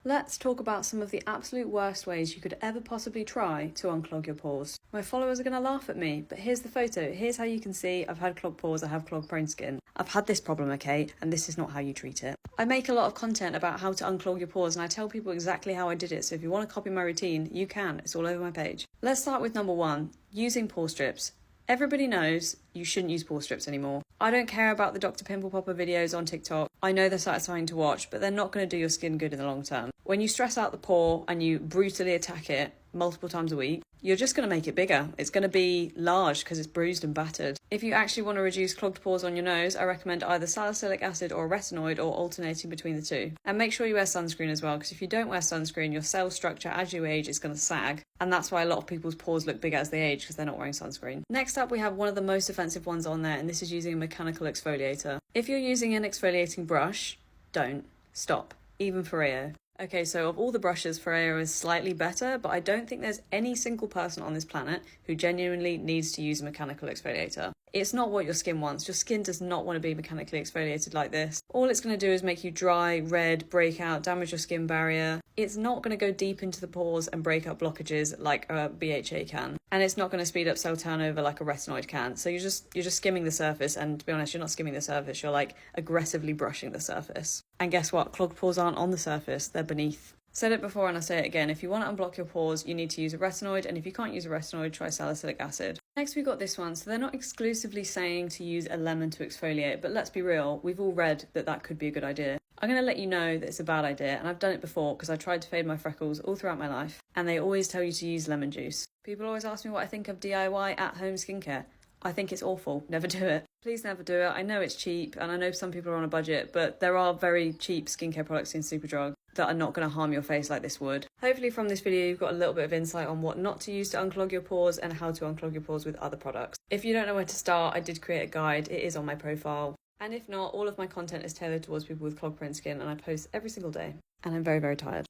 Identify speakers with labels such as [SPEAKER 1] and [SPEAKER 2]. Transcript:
[SPEAKER 1] Let's talk about some of the absolute worst ways you could ever possibly try to unclog your pores. My followers are going to laugh at me, but here's the photo. Here's how you can see I've had clogged pores, I have clogged prone skin. I've had this problem, okay, and this is not how you treat it. I make a lot of content about how to unclog your pores and I tell people exactly how I did it, so if you want to copy my routine, you can. It's all over my page. Let's start with number 1, using pore strips. Everybody knows you shouldn't use pore strips anymore. I don't care about the Dr. Pimple Popper videos on TikTok. I know they're satisfying to watch, but they're not going to do your skin good in the long term. When you stress out the pore and you brutally attack it multiple times a week, you're just going to make it bigger. It's going to be large because it's bruised and battered. If you actually want to reduce clogged pores on your nose, I recommend either salicylic acid or retinoid or alternating between the two. And make sure you wear sunscreen as well, because if you don't wear sunscreen, your cell structure as you age is going to sag. And that's why a lot of people's pores look bigger as they age, because they're not wearing sunscreen. Next up, we have one of the most offensive ones on there, and this is using a mechanical exfoliator. If you're using an exfoliating brush, don't. Stop. Even Foreo. Okay, so of all the brushes, Foreo is slightly better, but I don't think there's any single person on this planet who genuinely needs to use a mechanical exfoliator. It's not what your skin wants. Your skin does not want to be mechanically exfoliated like this. All it's going to do is make you dry, red, break out, damage your skin barrier. It's not going to go deep into the pores and break up blockages like a BHA can. And it's not going to speed up cell turnover like a retinoid can. So you're just skimming the surface, and to be honest, you're not skimming the surface, you're like aggressively brushing the surface. And guess what? Clogged pores aren't on the surface, they're beneath. Said it before and I say it again, if you want to unblock your pores, you need to use a retinoid, and if you can't use a retinoid, try salicylic acid. Next we've got this one. So they're not exclusively saying to use a lemon to exfoliate, but let's be real, we've all read that that could be a good idea. I'm going to let you know that it's a bad idea, and I've done it before because I tried to fade my freckles all throughout my life, and they always tell you to use lemon juice. People always ask me what I think of DIY at-home skincare. I think it's awful. Never do it. Please never do it. I know it's cheap, and I know some people are on a budget, but there are very cheap skincare products in Superdrug that are not going to harm your face like this would. Hopefully from this video you've got a little bit of insight on what not to use to unclog your pores and how to unclog your pores with other products. If you don't know where to start, I did create a guide. It is on my profile. And if not, all of my content is tailored towards people with clog prone skin, and I post every single day. And I'm very, very tired.